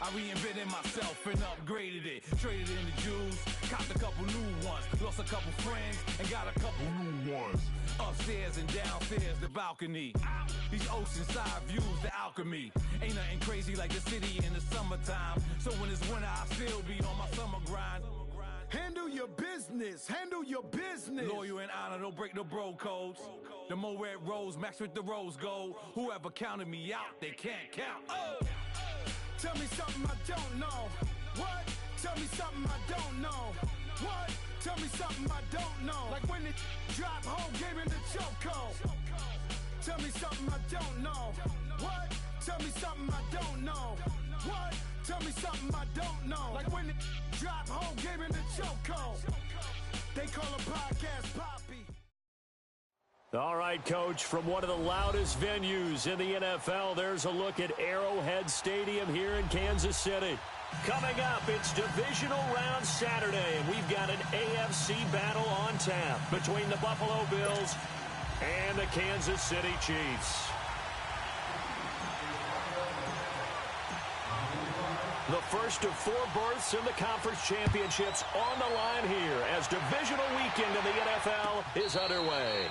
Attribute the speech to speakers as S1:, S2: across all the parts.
S1: I reinvented myself and upgraded it. Traded in the Jews, copped a couple new ones. Lost a couple friends and got a couple new ones. Upstairs and downstairs, the balcony. These oceanside views, the alchemy. Ain't nothing crazy like the city in the summertime. So when it's winter, I still be on my summer grind.
S2: Handle your business. Handle your business.
S1: Loyal and honor, don't break the bro codes. The more red rose, match with the rose gold. Whoever counted me out, they can't count. Oh!
S2: Tell me something I don't know. What? Tell me something I don't know. What? Tell me something I don't know. Like when it drop home, game in the chokehold. Tell me something I don't know. What? Tell me something I don't know. What? Tell me something I don't know. Like when it drop home, game in the chokehold. They call a podcast Poppy.
S3: All right, Coach, from one of the loudest venues in the NFL, there's a look at Arrowhead Stadium here in Kansas City. Coming up, it's Divisional Round Saturday, and we've got an AFC battle on tap between the Buffalo Bills and the Kansas City Chiefs. The first of 4 berths in the conference championships on the line here as divisional weekend in the NFL is underway.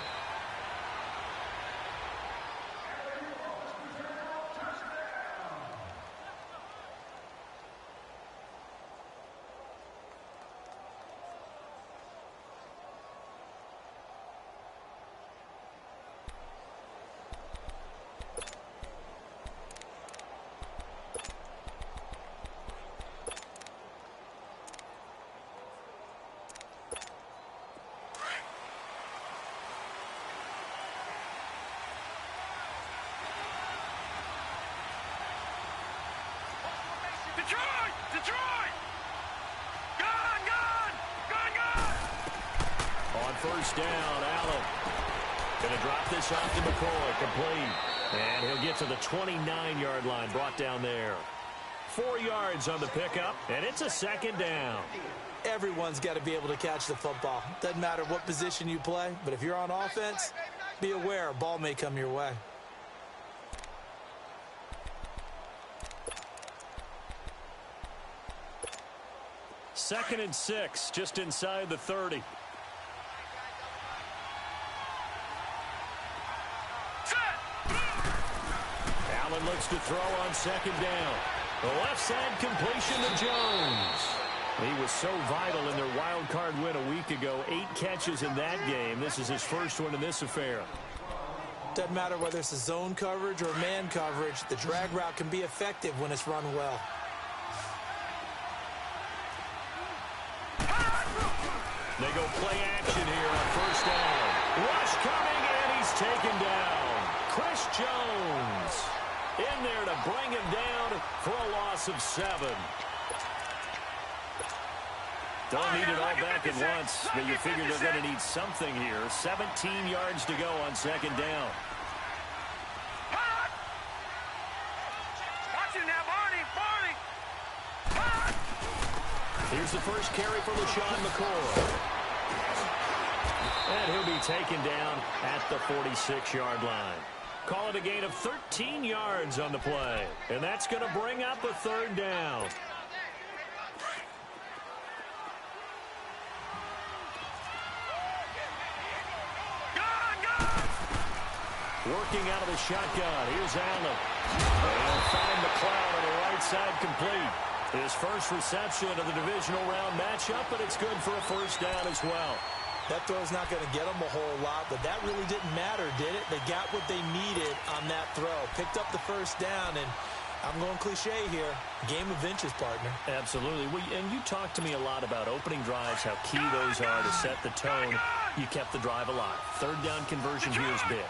S4: Detroit! Gone!
S3: On first down, Allen. Going to drop this off to McCoy, complete. And he'll get to the 29-yard line, brought down there. 4 yards on the pickup, and it's a second down.
S5: Everyone's got to be able to catch the football. Doesn't matter what position you play, but if you're on offense, be aware a ball may come your way.
S3: Second and 6, just inside the 30. Allen looks to throw on second down. The left side completion to Jones. He was so vital in their wild card win a week ago. 8 catches in that game. This is his first one in this affair.
S5: Doesn't matter whether it's a zone coverage or man coverage. The drag route can be effective when it's run well.
S3: They go play action here on first down. Rush coming, and he's taken down. Chris Jones in there to bring him down for a loss of 7. Don't need it all back at once, but you figure they're going to need something here. 17 yards to go on second down.
S4: Watch it now, Barney!
S3: Here's the first carry for LaShawn McCoy. And he'll be taken down at the 46-yard line. Call it a gain of 13 yards on the play. And that's going to bring up a third down. Working out of the shotgun. Here's Allen. And he'll find McLeod on the right side complete. His first reception of the divisional round matchup, but it's good for a first down as well.
S5: That throw's not going to get them a whole lot, but that really didn't matter, did it? They got what they needed on that throw. Picked up the first down, and I'm going cliche here. Game of inches, partner.
S3: Absolutely. And you talked to me a lot about opening drives, how key those are to set the tone. You kept the drive alive. Third down conversion here is big.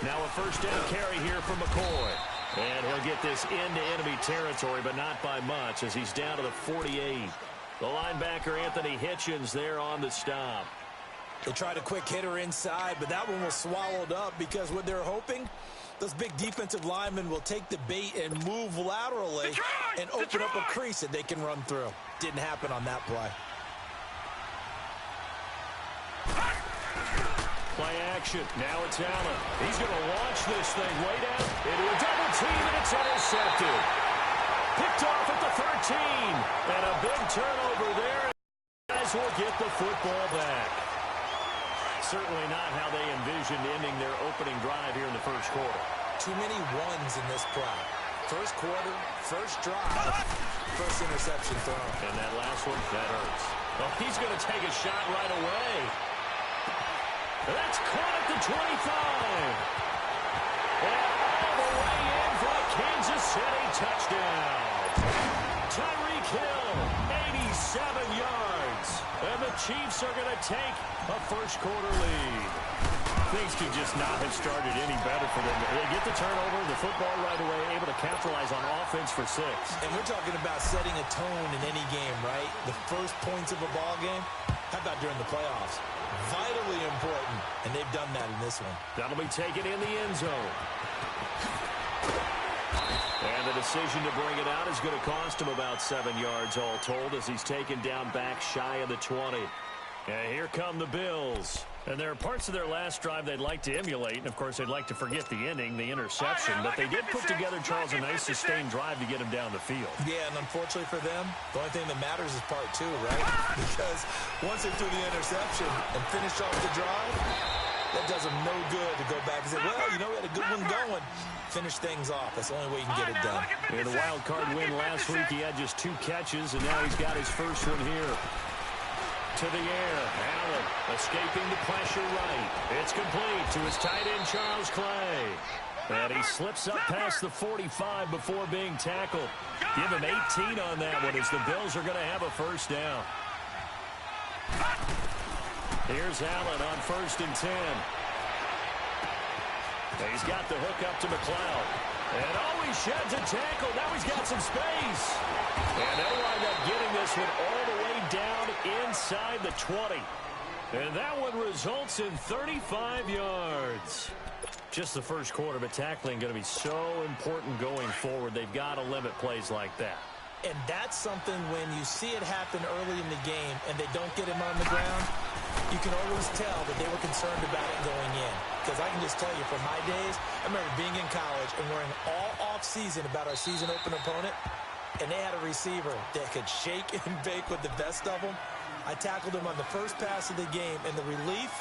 S3: Now a first down carry here for McCoy. And he'll get this into enemy territory, but not by much as he's down to the 48. The linebacker, Anthony Hitchens, there on the stop.
S5: They tried a quick hitter inside, but that one was swallowed up because what they're hoping, those big defensive linemen will take the bait and move laterally and open up a crease that they can run through. Didn't happen on that play.
S3: Play action. Now it's Allen. He's going to launch this thing way down into a double team, and it's intercepted. intercepted. Picked off at the 13. And a big turnover there. Guys will get the football back. Certainly not how they envisioned ending their opening drive here in the first quarter.
S5: Too many ones in this play. First quarter, first drive, first interception thrown.
S3: And that last one, that hurts. Well, he's going to take a shot right away. That's caught at the 25. And all the way in for a Kansas City touchdown. Tyreek Hill, 87 yards. And the Chiefs are going to take a first quarter lead. Things could just not have started any better for them. They get the turnover, the football right away, able to capitalize on offense for 6.
S5: And we're talking about setting a tone in any game, right? The first points of a ball game. How about during the playoffs? Vitally important, and they've done that in this one.
S3: That'll be taken in the end zone. And the decision to bring it out is going to cost him about 7 yards all told as he's taken down back shy of the 20. And here come the Bills. And there are parts of their last drive they'd like to emulate. And, of course, they'd like to forget the ending, the interception. But they did put together, Charles, a nice sustained drive to get him down the field.
S5: Yeah, and unfortunately for them, the only thing that matters is part 2, right? Because once they threw the interception and finished off the drive, that does them no good to go back and say, well, you know, we had a good one going. Finish things off. That's the only way you can get it done.
S3: In the wild card win last week, he had just 2 catches, and now he's got his first one here. To the air, Allen escaping the pressure right. It's complete to his tight end, Charles Clay. And he slips up past the 45 before being tackled. Give him 18 on that one as the Bills are going to have a first down. Here's Allen on 1st and 10. He's got the hook up to McLeod. And he sheds a tackle. Now he's got some space. And they'll wind up getting this one all the way down inside the 20. And that one results in 35 yards. Just the first quarter, but tackling going to be so important going forward. They've got to limit plays like that.
S5: And that's something when you see it happen early in the game and they don't get him on the ground, you can always tell that they were concerned about it going in. Because I can just tell you, from my days, I remember being in college and worrying all off-season about our season open opponent, and they had a receiver that could shake and bake with the best of them. I tackled him on the first pass of the game, and the relief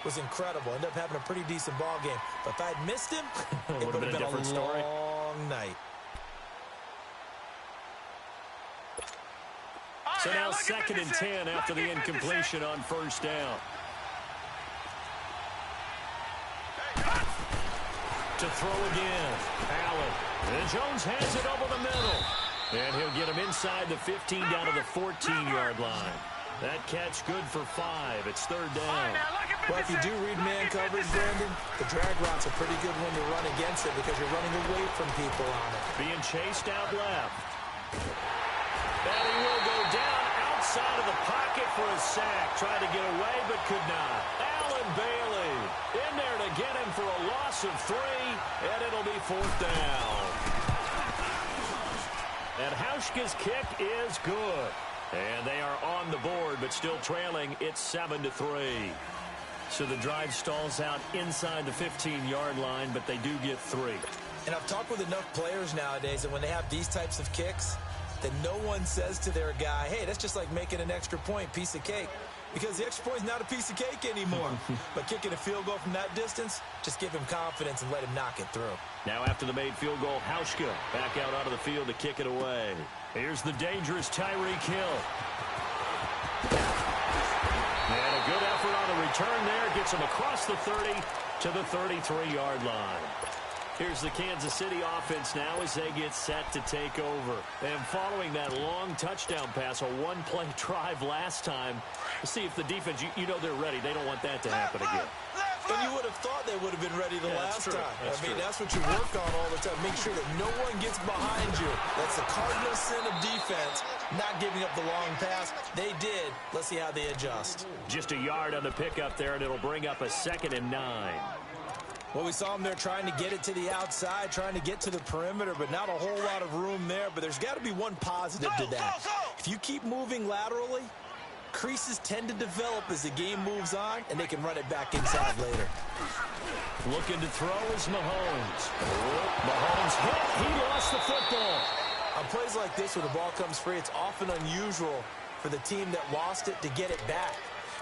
S5: was incredible. Ended up having a pretty decent ball game. But if I had missed him, it would have been a different story. Long night.
S3: So now 2nd and 10 after the incompletion on first down. To throw again. Allen. And Jones has it over the middle. And he'll get him inside the 15 down to the 14-yard line. That catch good for 5. It's 3rd down.
S5: Well, if you do read man coverage, Brandon, the drag route's a pretty good one to run against it because you're running away from people on it.
S3: Being chased out left. And he will go down outside of the pocket for a sack. Tried to get away, but could not. Allen Bailey in there to get him for a loss of 3, and it'll be 4th down. And Hauschka's kick is good. And they are on the board, but still trailing. It's 7-3. So the drive stalls out inside the 15-yard line, but they do get 3.
S5: And I've talked with enough players nowadays that when they have these types of kicks, that no one says to their guy, hey, that's just like making an extra point, piece of cake. Because the extra point is not a piece of cake anymore. But kicking a field goal from that distance, just give him confidence and let him knock it through.
S3: Now after the made field goal, Hauschka back out onto the field to kick it away. Here's the dangerous Tyreek Hill. And a good effort on the return there. Gets him across the 30 to the 33-yard line. Here's the Kansas City offense now as they get set to take over. And following that long touchdown pass, a one-play drive last time, let's see if the defense, you know they're ready. They don't want that to happen again.
S5: And you would have thought they would have been ready the last time. That's what you work on all the time. Make sure that no one gets behind you. That's the cardinal sin of defense, not giving up the long pass. They did. Let's see how they adjust.
S3: Just a yard on the pickup there, and it'll bring up a 2nd and 9.
S5: Well, we saw them there trying to get it to the outside, trying to get to the perimeter, but not a whole lot of room there. But there's got to be one positive to that. If you keep moving laterally, creases tend to develop as the game moves on, and they can run it back inside later.
S3: Looking to throw is Mahomes. Mahomes hit. He lost lost the football.
S5: On plays like this, when the ball comes free, it's often unusual for the team that lost it to get it back.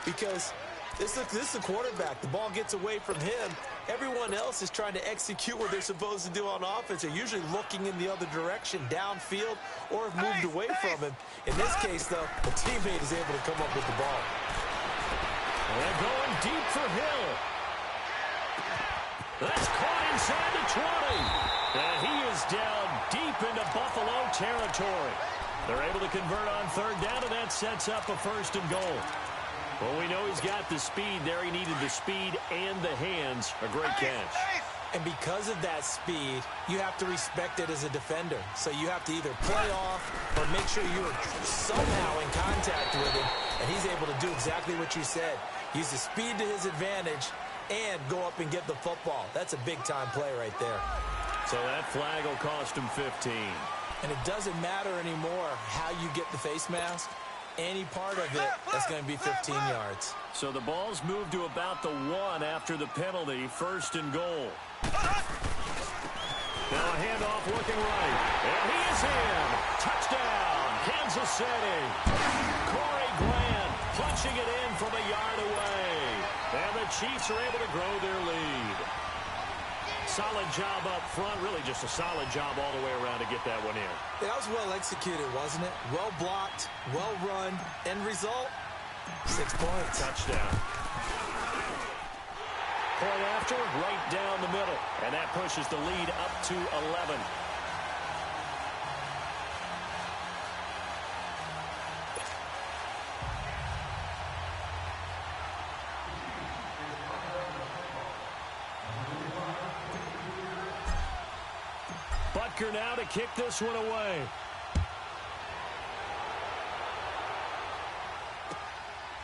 S5: Because this is the quarterback. The ball gets away from him. Everyone else is trying to execute what they're supposed to do on offense. They're usually looking in the other direction, downfield, or have moved away from him. In this case, though, the teammate is able to come up with the ball.
S3: They're going deep for Hill. That's caught inside the 20. And he is down deep into Buffalo territory. They're able to convert on third down, and that sets up a 1st and goal. Well, we know he's got the speed there. He needed the speed and the hands. A great catch.
S5: And because of that speed, you have to respect it as a defender. So you have to either play off or make sure you're somehow in contact with him. And he's able to do exactly what you said. Use the speed to his advantage and go up and get the football. That's a big-time play right there.
S3: So that flag will cost him 15.
S5: And it doesn't matter anymore how you get the face mask. Any part of it, that's going to be 15 yards.
S3: So the ball's moved to about the 1 after the penalty. 1st and goal. Now a handoff looking right. And he is in. Touchdown, Kansas City. Corey Grant punching it in from a yard away. And the Chiefs are able to grow their lead. Solid job up front. Really just a solid job all the way around to get that one in.
S5: That was well executed, wasn't it? Well blocked, well run. End result, 6 points.
S3: Touchdown. Point after, right down the middle. And that pushes the lead up to 11. Butker now to kick this one away.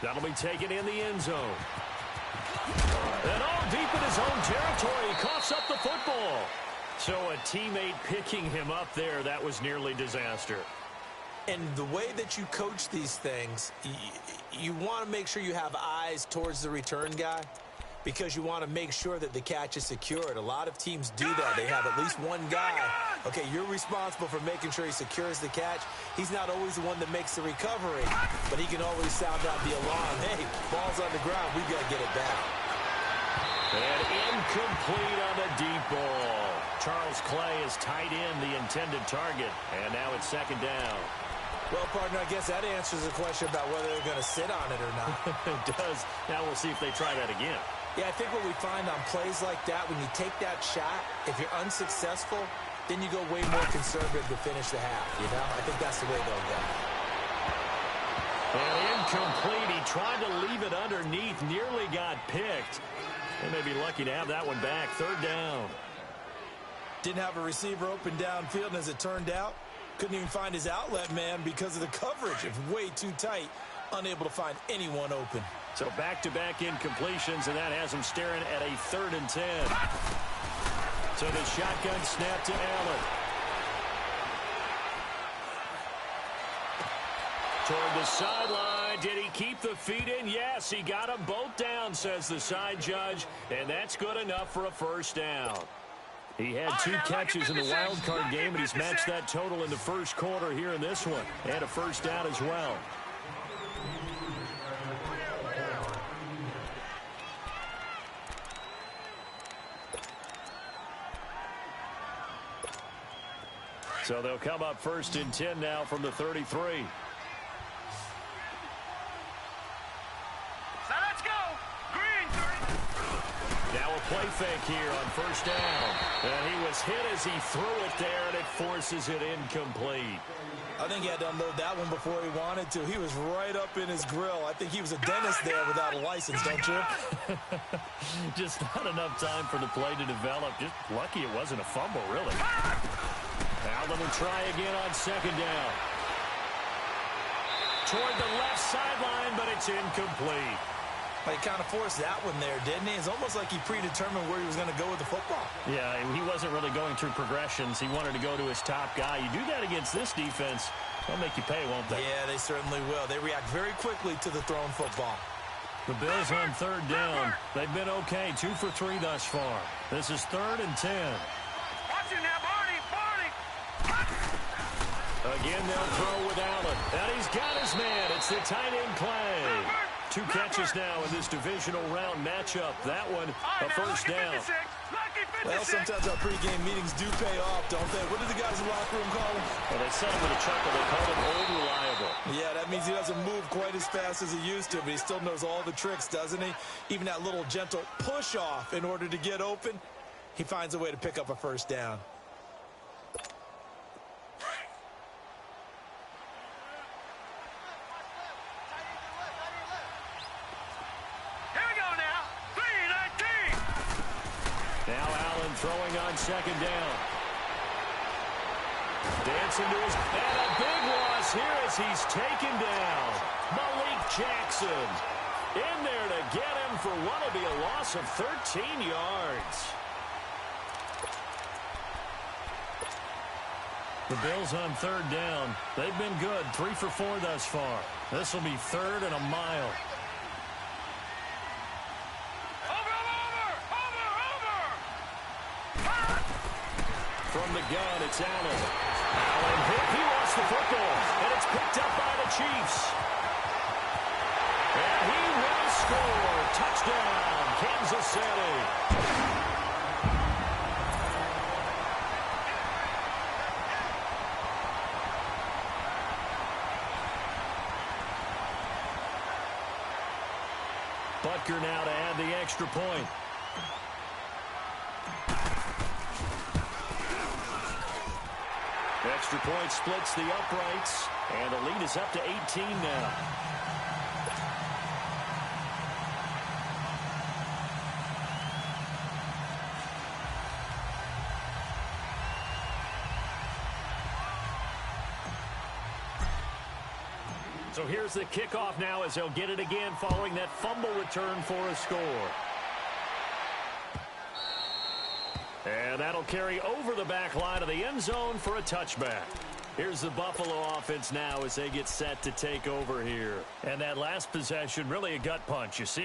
S3: That'll be taken in the end zone. And all deep in his own territory, he coughs up the football. So a teammate picking him up there, that was nearly disaster.
S5: And the way that you coach these things, you want to make sure you have eyes towards the return guy, because you want to make sure that the catch is secured. A lot of teams do that. They have at least one guy. Okay, you're responsible for making sure he secures the catch. He's not always the one that makes the recovery, but he can always sound out the alarm. Hey, ball's on the ground. We've got to get it back.
S3: And incomplete on the deep ball. Charles Clay has tied in the intended target, and now it's 2nd down.
S5: Well, partner, I guess that answers the question about whether they're going to sit on it or not.
S3: It does. Now we'll see if they try that again.
S5: Yeah, I think what we find on plays like that, when you take that shot, if you're unsuccessful, then you go way more conservative to finish the half, you know? I think that's the way they'll go.
S3: And incomplete. He tried to leave it underneath, nearly got picked. They may be lucky to have that one back. 3rd down.
S5: Didn't have a receiver open downfield, and as it turned out, couldn't even find his outlet man because of the coverage. It's way too tight, unable to find anyone open.
S3: So back-to-back incompletions, and that has him staring at a 3rd and 10. So the shotgun snap to Allen. Toward the sideline. Did he keep the feet in? Yes, he got them both down, says the side judge, and that's good enough for a 1st down. He had 2 catches in the wild card game, and he's matched that total in the 1st quarter here in this one. And a 1st down as well. So they'll come up 1st and 10 now from the 33.
S4: So let's go. Green.
S3: Now a play fake here on 1st down. And he was hit as he threw it there, and it forces it incomplete.
S5: I think he had to unload that one before he wanted to. He was right up in his grill. I think he was a dentist there without a license, don't you?
S3: Just not enough time for the play to develop. Just lucky it wasn't a fumble, really. Allen will try again on 2nd down. Toward the left sideline, but it's incomplete.
S5: But he kind of forced that one there, didn't he? It's almost like he predetermined where he was going to go with the football.
S3: Yeah, he wasn't really going through progressions. He wanted to go to his top guy. You do that against this defense, they'll make you pay, won't they?
S5: Yeah, they certainly will. They react very quickly to the thrown football.
S3: The Bills on 3rd down. They've been okay, 2 for 3 thus far. This is 3rd and 10.
S4: Watch it now, Barney.
S3: Again, they'll throw with Allen. And he's got his man. It's the tight end Clay. 2 catches now in this divisional round matchup. That one, a first down.
S5: Well, sometimes our pregame meetings do pay off, don't they? What did the guys in the locker room call him?
S3: Well, they said him with a chuckle. They called him old reliable.
S5: Yeah, that means he doesn't move quite as fast as he used to, but he still knows all the tricks, doesn't he? Even that little gentle push-off in order to get open, he finds a way to pick up a first down.
S3: Throwing on second down. Dancing to his... And a big loss here as he's taken down. Malik Jackson in there to get him for what will be a loss of 13 yards. The Bills on third down. They've been good. 3 for 4 thus far. This will be 3rd and a mile. From the gun, it's Allen. Allen hit. He lost the football, and it's picked up by the Chiefs. And he will score. Touchdown, Kansas City. Butker now to add the extra point. Extra point splits the uprights, and the lead is up to 18 now. So here's the kickoff now as they'll get it again following that fumble return for a score. And that'll carry over the back line of the end zone for a touchback. Here's the Buffalo offense now as they get set to take over here. And that last possession, really a gut punch. You see,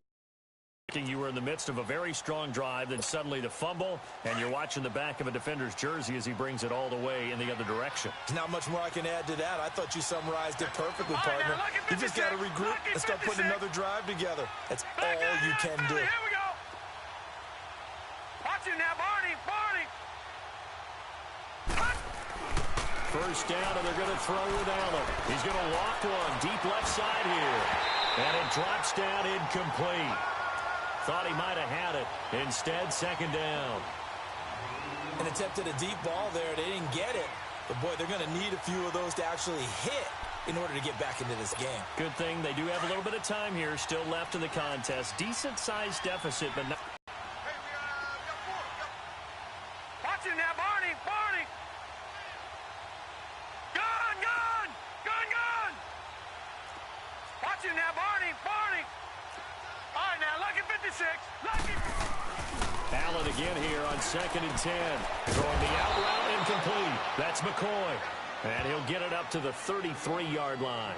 S3: you were in the midst of a very strong drive, then suddenly the fumble, and you're watching the back of a defender's jersey as he brings it all the way in the other direction.
S5: There's not much more I can add to that. I thought you summarized it perfectly, partner. You just got to regroup and start putting another drive together. That's all you can do.
S4: Here we go. Watch it now, Barney.
S3: First down, and they're going to throw with Allen. He's going to walk one deep left side here. And it drops down incomplete. Thought he might have had it. Instead, second down.
S5: An attempt at a deep ball there. They didn't get it. But, boy, they're going to need a few of those to actually hit in order to get back into this game.
S3: Good thing they do have a little bit of time here still left in the contest. Decent-sized deficit, but not...
S4: Watch it now, Barney. Gun. Watch it now, Barney. All right, now, lucky 56. Lucky.
S3: Allen again here on 2nd and 10. Throwing the out route incomplete. That's McCoy. And he'll get it up to the 33-yard line.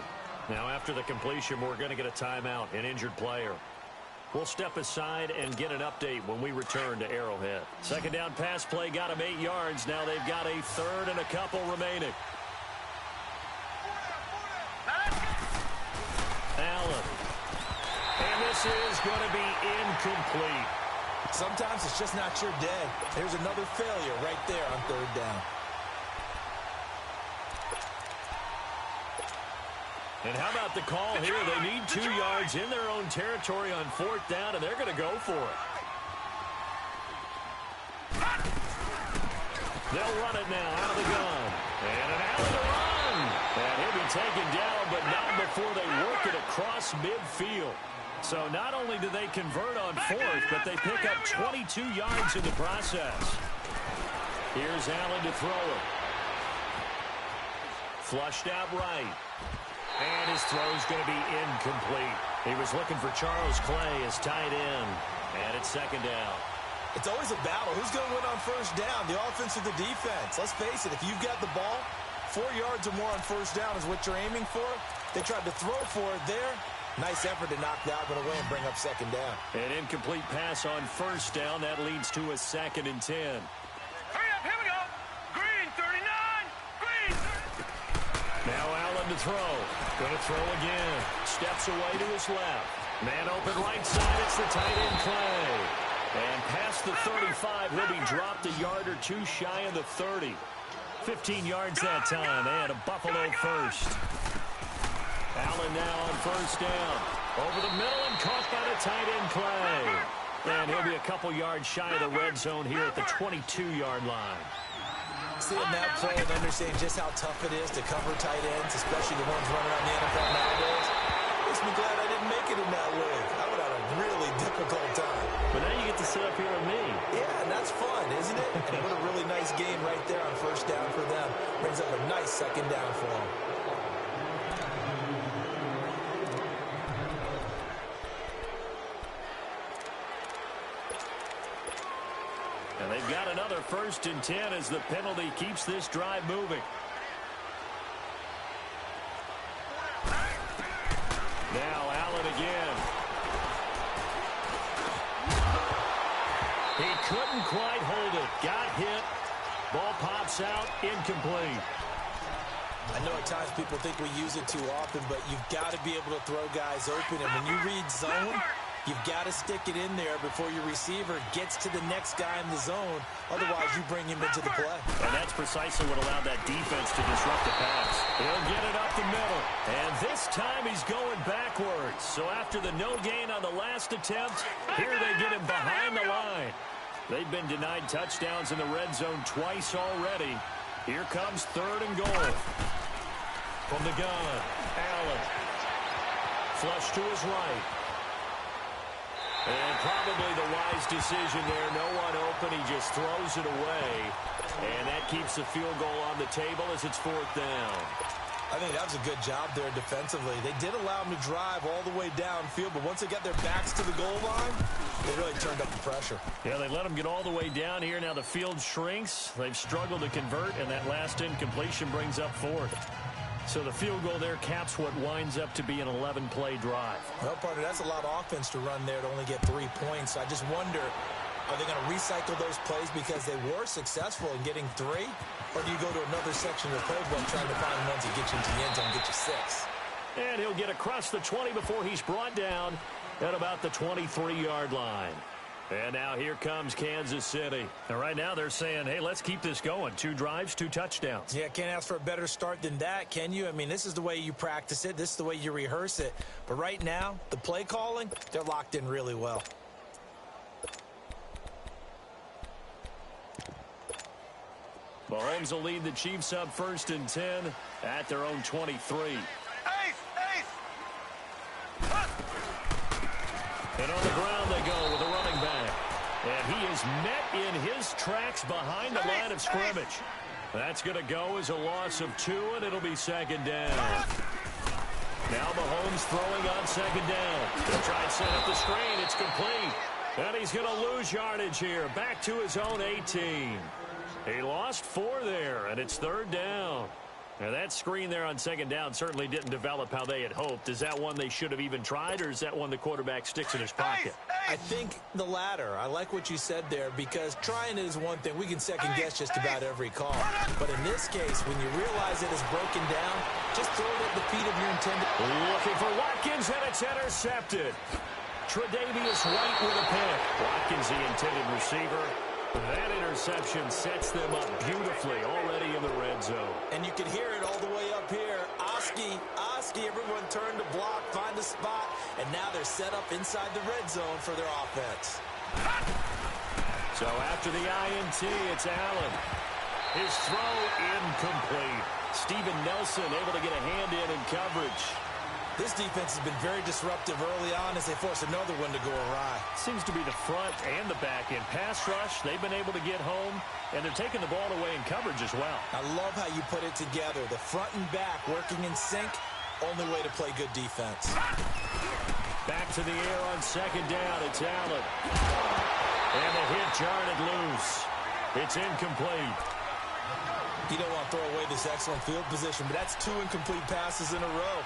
S3: Now, after the completion, we're going to get a timeout, an injured player. We'll step aside and get an update when we return to Arrowhead. Second down pass play got him 8 yards. Now they've got a 3rd and a couple remaining. Allen. And this is going to be incomplete.
S5: Sometimes it's just not your day. There's another failure right there on 3rd down.
S3: And how about the call here? They need 2 yards in their own territory on 4th down, and they're going to go for it. They'll run it now out of the gun. And an Allen to run. And he'll be taken down, but not before they work it across midfield. So not only do they convert on 4th, but they pick up 22 yards in the process. Here's Allen to throw it. Flushed out right. And his throw's going to be incomplete. He was looking for Charles Clay as tight end. And it's 2nd down.
S5: It's always a battle. Who's going to win on 1st down, the offense or the defense? Let's face it, if you've got the ball, 4 yards or more on 1st down is what you're aiming for. They tried to throw for it there. Nice effort to knock that one away and bring up 2nd down.
S3: An incomplete pass on 1st down. That leads to a 2nd and 10.
S4: Hurry up, here we go. Green, 39. Green.
S3: to throw. Going to throw again. Steps away to his left. Man open right side. It's the tight end Clay. And past the 35, he'll be dropped a yard or two shy of the 30. 15 yards that time, and a Buffalo first. Allen now on first down. Over the middle and caught by the tight end Clay. And he'll be a couple yards shy of the red zone here at the 22-yard line.
S5: Seeing that play and understanding just how tough it is to cover tight ends, especially the ones running around the NFL nowadays, makes me glad I didn't make it in that league. I would have had a really difficult time.
S3: But now you get to sit up here with me.
S5: Yeah, and that's fun, isn't it? And what a really nice game right there on first down for them. Brings up a nice second down for them.
S3: And they've got another 1st and 10 as the penalty keeps this drive moving. Now Allen again. He couldn't quite hold it. Got hit. Ball pops out. Incomplete.
S5: I know at times people think we use it too often, but you've got to be able to throw guys open. And when you read zone, you've got to stick it in there before your receiver gets to the next guy in the zone. Otherwise, you bring him into the play.
S3: And that's precisely what allowed that defense to disrupt the pass. He'll get it up the middle. And this time he's going backwards. So after the no gain on the last attempt, here they get him behind the line. They've been denied touchdowns in the red zone twice already. Here comes 3rd and goal. From the gun, Allen. Flush to his right. And probably the wise decision there. No one open. He just throws it away. And that keeps the field goal on the table as it's 4th down.
S5: I think that was a good job there defensively. They did allow them to drive all the way downfield, but once they got their backs to the goal line, they really turned up the pressure.
S3: Yeah, they let them get all the way down here. Now the field shrinks. They've struggled to convert, and that last incompletion brings up 4th. So the field goal there caps what winds up to be an 11-play drive.
S5: Well, partner, that's a lot of offense to run there to only get 3 points. I just wonder, are they going to recycle those plays because they were successful in getting 3? Or do you go to another section of the playbook trying to find ones that get you into the end zone and get you 6?
S3: And he'll get across the 20 before he's brought down at about the 23-yard line. And now here comes Kansas City. And right now they're saying, hey, let's keep this going. 2 drives, 2 touchdowns.
S5: Yeah, can't ask for a better start than that, can you? I mean, this is the way you practice it. This is the way you rehearse it. But right now, the play calling, they're locked in really well.
S3: Mahomes will lead the Chiefs up 1st and 10 at their own 23. And on the ground they go with a running back. And he is met in his tracks behind the line of scrimmage. That's going to go as a loss of 2, and it'll be 2nd down. Now Mahomes throwing on 2nd down. He'll try and set up the screen. It's complete. And he's going to lose yardage here. Back to his own 18. He lost 4 there, and it's 3rd down. Now, that screen there on 2nd down certainly didn't develop how they had hoped. Is that one they should have even tried, or is that one the quarterback sticks in his pocket?
S5: I think the latter. I like what you said there, because trying it is one thing. We can second-guess just about every call. But in this case, when you realize it is broken down, just throw it at the feet of your intended.
S3: Looking for Watkins, and it's intercepted. Tre'Davious White with a pick. Watkins, the intended receiver. That interception sets them up beautifully already in the red zone.
S5: And you can hear it all the way up here. Oski, everyone turned to block, find a spot, and now they're set up inside the red zone for their offense.
S3: So after the INT, it's Allen. His throw incomplete. Steven Nelson able to get a hand in coverage.
S5: This defense has been very disruptive early on as they force another one to go awry.
S3: Seems to be the front and the back end. Pass rush, they've been able to get home, and they're taking the ball away in coverage as well.
S5: I love how you put it together. The front and back working in sync, only way to play good defense.
S3: Back to the air on 2nd down, it's Allen. And the hit jarred it loose. It's incomplete.
S5: You don't want to throw away this excellent field position, but that's 2 incomplete passes in a row.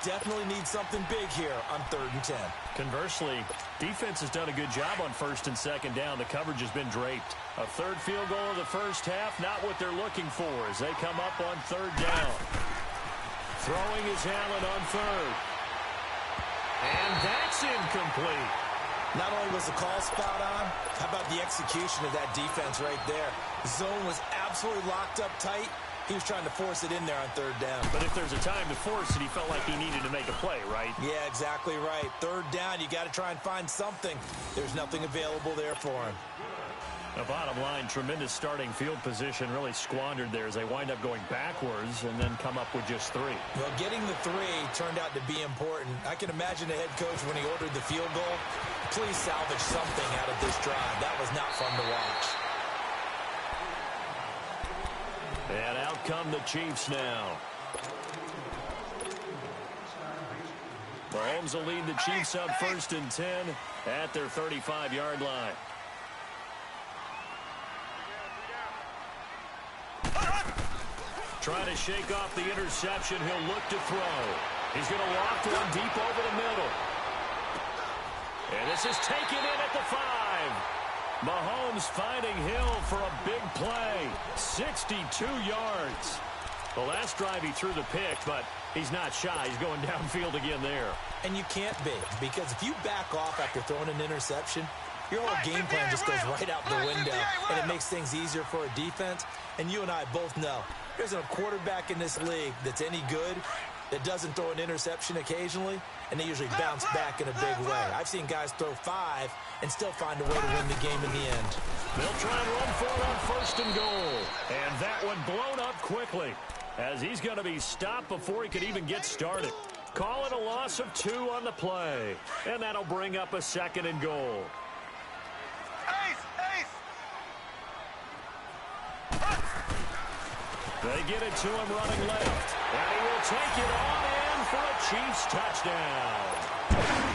S5: Definitely need something big here on 3rd and 10.
S3: Conversely, defense has done a good job on 1st and 2nd down. The coverage has been draped. A 3rd field goal of the first half, not what they're looking for as they come up on 3rd down. Throwing is Allen on third. And that's incomplete.
S5: Not only was the call spot on, how about the execution of that defense right there? The zone was absolutely locked up tight. He was trying to force it in there on third down.
S3: But if there's a time to force it, he felt like he needed to make a play, right?
S5: Yeah, exactly right. Third down, you got to try and find something. There's nothing available there for him.
S3: The bottom line, tremendous starting field position, really squandered there as they wind up going backwards and then come up with just 3.
S5: Well, getting the 3 turned out to be important. I can imagine the head coach when he ordered the field goal. Please salvage something out of this drive. That was not fun to watch.
S3: And out come the Chiefs now. Mahomes will lead the Chiefs up 1st and 10 at their 35-yard line. Trying to shake off the interception. He'll look to throw. He's going to loft one deep over the middle. And this is taken in at the 5. Mahomes finding Hill for a big play. 62 yards. The last drive he threw the pick, but he's not shy. He's going downfield again there.
S5: And you can't be, because if you back off after throwing an interception, your whole game plan just goes right out the window, and it makes things easier for a defense. And you and I both know there's a quarterback in this league that's any good that doesn't throw an interception occasionally, and they usually bounce back in a big way. I've seen guys throw 5 and still find a way to win the game in the end.
S3: They'll try and run for it on 1st and goal. And that one blown up quickly as he's going to be stopped before he could even get started. Call it a loss of 2 on the play. And that'll bring up a 2nd and goal. They get it to him running left. And he will take it on in for a Chiefs touchdown.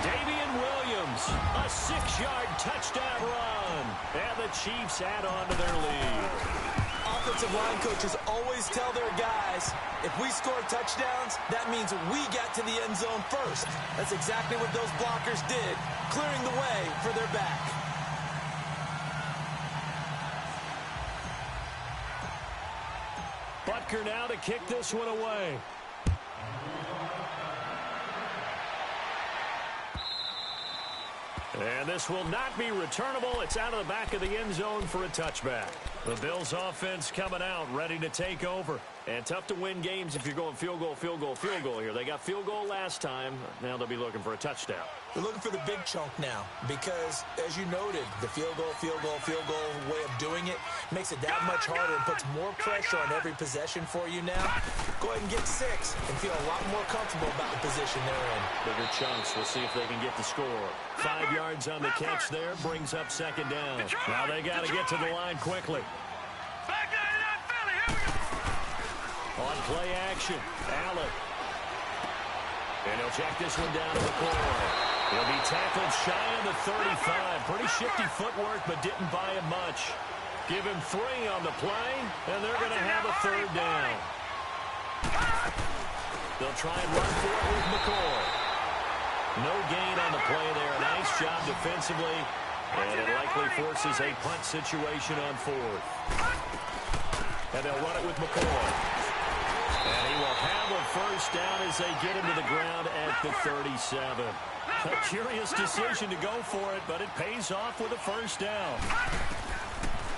S3: Damian Williams, a 6-yard touchdown run. And the Chiefs add on to their lead.
S5: Offensive line coaches always tell their guys, if we score touchdowns, that means we get to the end zone first. That's exactly what those blockers did, clearing the way for their back.
S3: Butker now to kick this one away. And this will not be returnable. It's out of the back of the end zone for a touchback. The Bills offense coming out, ready to take over. And tough to win games if you're going field goal, field goal, field goal here. They got field goal last time. Now they'll be looking for a touchdown.
S5: They're looking for the big chunk now because, as you noted, the field goal way of doing it makes it that much harder and puts more pressure on every possession for you now. Go ahead and get 6 and feel a lot more comfortable about the position they're in.
S3: Bigger chunks. We'll see if they can get the score. 5 yards on the catch there. Brings up 2nd down. Now they got to get to the line quickly. On play action, Allen. And he'll check this one down to the corner. He'll be tackled shy of the 35. Pretty shifty footwork, but didn't buy him much. Give him 3 on the play, and they're going to have a 3rd down. They'll try and run for it with McCoy. No gain on the play there. Nice job defensively, and it likely forces a punt situation on 4th. And they'll run it with McCoy. And he will have a 1st down as they get him to the ground at the 37. A curious decision to go for it, but it pays off with a 1st down.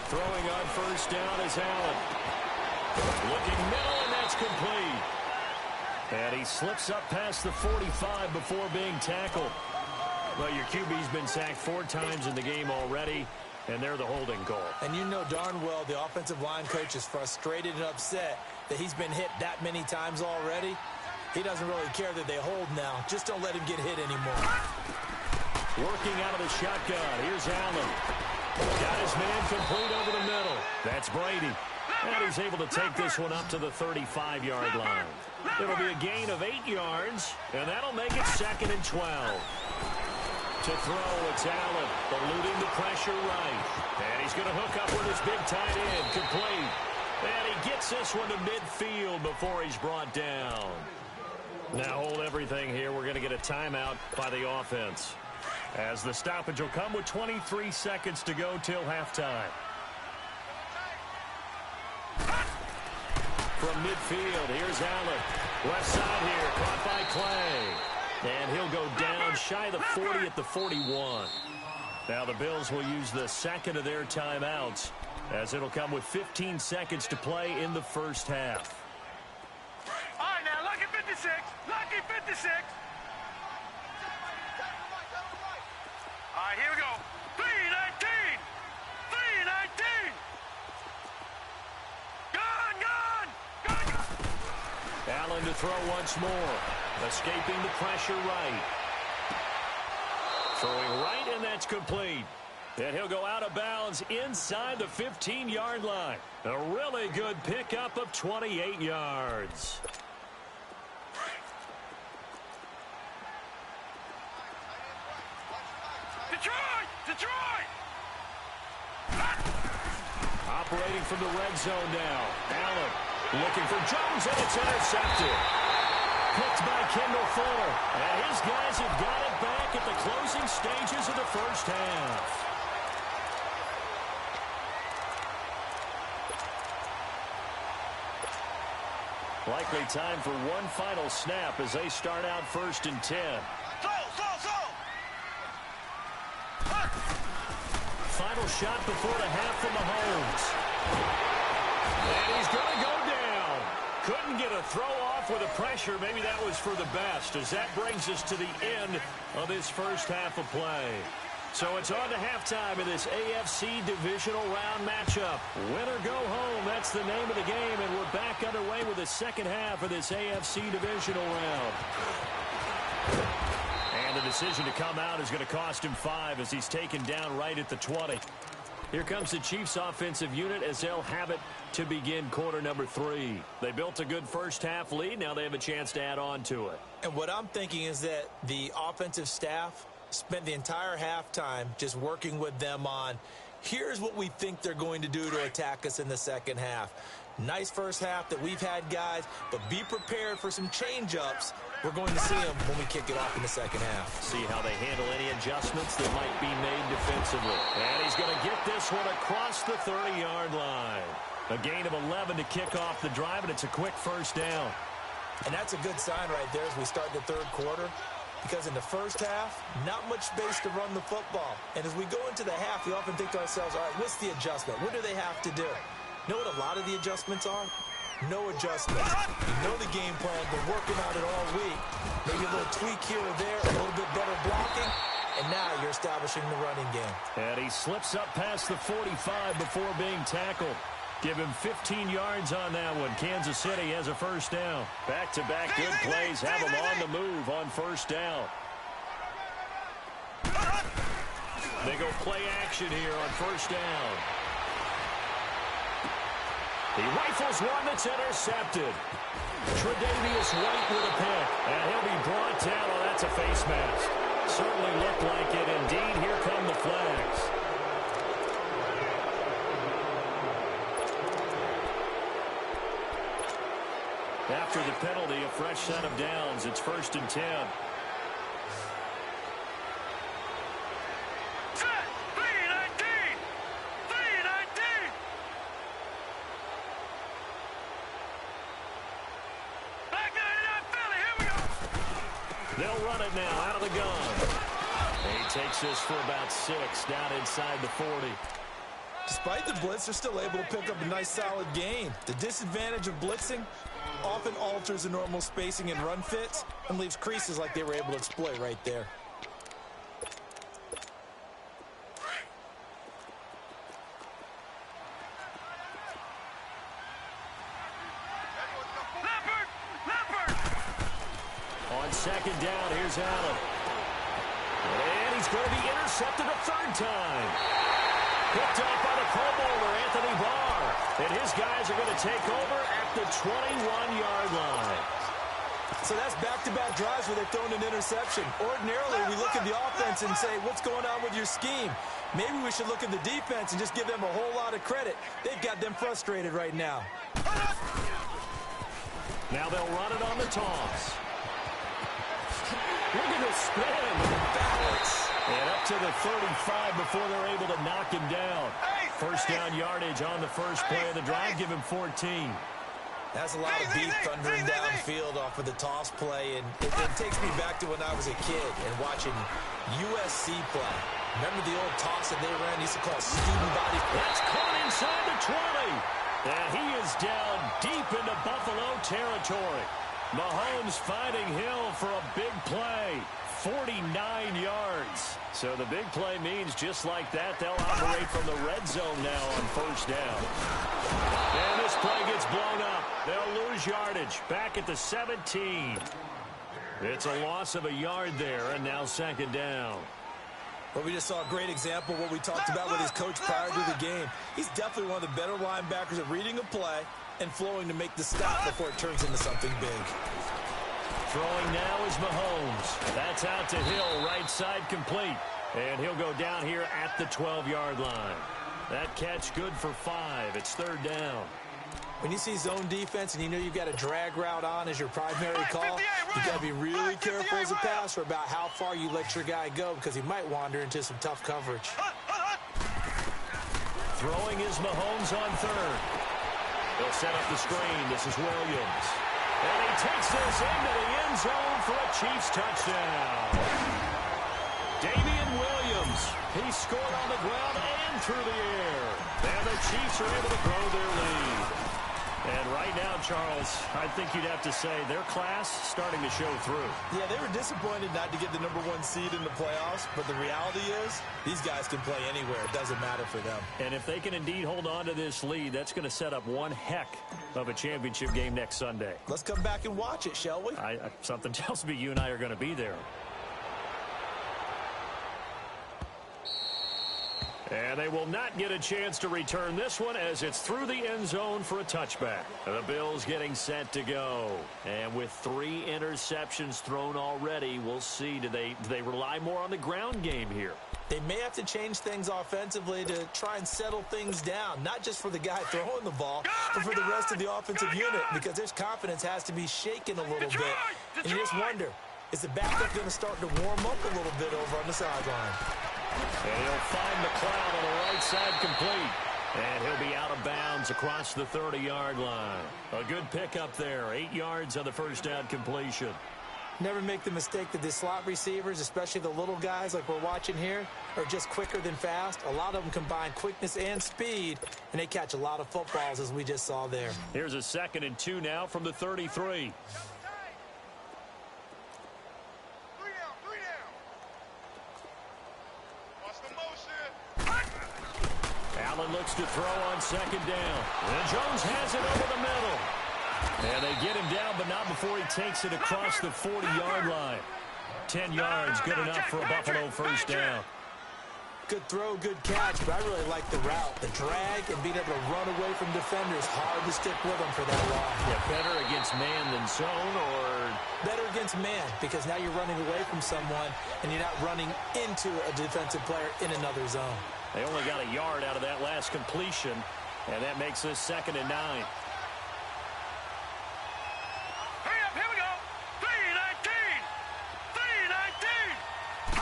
S3: Throwing on 1st down is Allen. Looking middle, and that's complete. And he slips up past the 45 before being tackled. Well, your QB's been sacked 4 times in the game already, and they're the holding call.
S5: And you know darn well the offensive line coach is frustrated and upset that he's been hit that many times already. He doesn't really care that they hold now. Just don't let him get hit anymore.
S3: Working out of the shotgun. Here's Allen. Got his man complete over the middle. That's Brady. And he's able to take this one up to the 35-yard line. It'll be a gain of 8 yards, and that'll make it 2nd and 12. To throw, it's Allen, eluding the pressure right. And he's going to hook up with his big tight end, complete. And he gets this one to midfield before he's brought down. Now hold everything here. We're going to get a timeout by the offense, as the stoppage will come with 23 seconds to go till halftime. From midfield, here's Allen. Left side here, caught by Clay. And he'll go down shy of the 40 at the 41. Now the Bills will use the second of their timeouts, as it'll come with 15 seconds to play in the first half.
S4: All right, now, lucky 56. Lucky 56. All right, here we go. 319. 319. Gone.
S3: Allen to throw once more. Escaping the pressure right. Throwing right, and that's complete. And he'll go out of bounds inside the 15-yard line. A really good pickup of 28 yards.
S4: Detroit!
S3: Operating from the red zone now. Allen looking for Jones, and it's intercepted. Picked by Kendall Fuller. And his guys have got it back at the closing stages of the first half. Likely time for one final snap as they start out 1st and 10. Final shot before the half from Mahomes. And he's going to go down. Couldn't get a throw off with the pressure. Maybe that was for the best, as that brings us to the end of this first half of play. So it's on to halftime in this AFC Divisional Round matchup. Win or go home, that's the name of the game, and we're back underway with the second half of this AFC Divisional Round. And the decision to come out is going to cost him 5 as he's taken down right at the 20. Here comes the Chiefs offensive unit as they'll have it to begin quarter number 3. They built a good first half lead. Now they have a chance to add on to it.
S5: And what I'm thinking is that the offensive staff spent the entire halftime just working with them on, here's what we think they're going to do to attack us in the second half. Nice first half that we've had, guys, but be prepared for some change-ups. We're going to see them when we kick it off in the second half.
S3: See how they handle any adjustments that might be made defensively. And he's going to get this one across the 30-yard line. A gain of 11 to kick off the drive, and it's a quick first down.
S5: And that's a good sign right there as we start the third quarter, because in the first half, not much space to run the football. And as we go into the half, we often think to ourselves, all right, what's the adjustment? What do they have to do? You know what a lot of the adjustments are? No adjustments. You know the game plan. Been working on it all week. Maybe a little tweak here or there, a little bit better blocking, and now you're establishing the running game.
S3: And he slips up past the 45 before being tackled. Give him 15 yards on that one. Kansas City has a first down. Back-to-back good plays have them on the move on first down. They go play action here on first down. He rifles one that's intercepted. Tre'Davious White with a pick. And he'll be brought down. Oh, that's a face mask. Certainly looked like it. Indeed, here come the flags. After the penalty, a fresh set of downs. It's 1st and 10. They'll run it now out of the gun. And he takes this for about 6 down inside the 40.
S5: Despite the blitz, they're still able to pick up a nice solid gain. The disadvantage of blitzing often alters the normal spacing and run fits and leaves creases like they were able to exploit right there.
S3: On second down, here's Allen. And he's going to be intercepted a 3rd time. Picked off by the Pro Bowler, Anthony Barr. And his guys are going to take over at the 21-yard line.
S5: So that's back-to-back drives where they've thrown an interception. Ordinarily, we look at the offense and say, what's going on with your scheme? Maybe we should look at the defense and just give them a whole lot of credit. They've got them frustrated right now.
S3: Now they'll run it on the toss. Look at the spin. Balance. And up to the 35 before they're able to knock him down. First down yardage on the first play of the drive. Give him 14.
S5: That's a lot of beef thundering downfield off of the toss play, and it takes me back to when I was a kid and watching USC play. Remember the old toss that they ran? Used to call student body.
S3: That's caught inside the 20. And he is down deep into Buffalo territory. Mahomes finding Hill for a big play. 49 yards. So the big play means just like that, they'll operate from the red zone now on first down. And this play gets blown up. They'll lose yardage. Back at the 17. It's a loss of a yard there, and now second down.
S5: Well, we just saw a great example of what we talked about with his coach prior to the game. He's definitely one of the better linebackers at reading a play and flowing to make the stop before it turns into something big.
S3: Throwing now is Mahomes. That's out to Hill, right side complete. And he'll go down here at the 12-yard line. That catch good for 5. It's third down.
S5: When you see zone defense and you know you've got a drag route on as your primary call, you've got to be really careful as a passer about how far you let your guy go because he might wander into some tough coverage.
S3: Throwing is Mahomes on third. They'll set up the screen. This is Williams. And he takes this into the end zone for a Chiefs touchdown. Damian Williams. He scored on the ground and through the air. And the Chiefs are able to grow their lead. And right now, Charles, I think you'd have to say their class starting to show through.
S5: Yeah, they were disappointed not to get the #1 seed in the playoffs, but the reality is these guys can play anywhere. It doesn't matter for them.
S3: And if they can indeed hold on to this lead, that's going to set up one heck of a championship game next Sunday.
S5: Let's come back and watch it, shall we?
S3: Something tells me you and I are going to be there. And they will not get a chance to return this one as it's through the end zone for a touchback. The Bills getting set to go. And with 3 interceptions thrown already, we'll see. Do they rely more on the ground game here?
S5: They may have to change things offensively to try and settle things down, not just for the guy throwing the ball, but for the rest of the offensive unit, because their confidence has to be shaken a little bit. And you just wonder, is the backup going to start to warm up a little bit over on the sideline?
S3: And he'll find McLeod on the right side complete. And he'll be out of bounds across the 30-yard line. A good pickup there. 8 yards on the first down completion.
S5: Never make the mistake that the slot receivers, especially the little guys like we're watching here, are just quicker than fast. A lot of them combine quickness and speed, and they catch a lot of footballs, as we just saw there.
S3: Here's a 2nd and 2 now from the 33. Allen looks to throw on 2nd down. And Jones has it over the middle. And they get him down, but not before he takes it across the 40-yard line. 10 yards, good enough for a Buffalo first down.
S5: Good throw, good catch, but I really like the route. The drag and being able to run away from defenders. Hard to stick with them for that long.
S3: Yeah, better against man than zone, or?
S5: Better against man, because now you're running away from someone, and you're not running into a defensive player in another zone.
S3: They only got a yard out of that last completion, and that makes this 2nd and 9.
S4: Hurry up, here we go. 3-19. 3-19.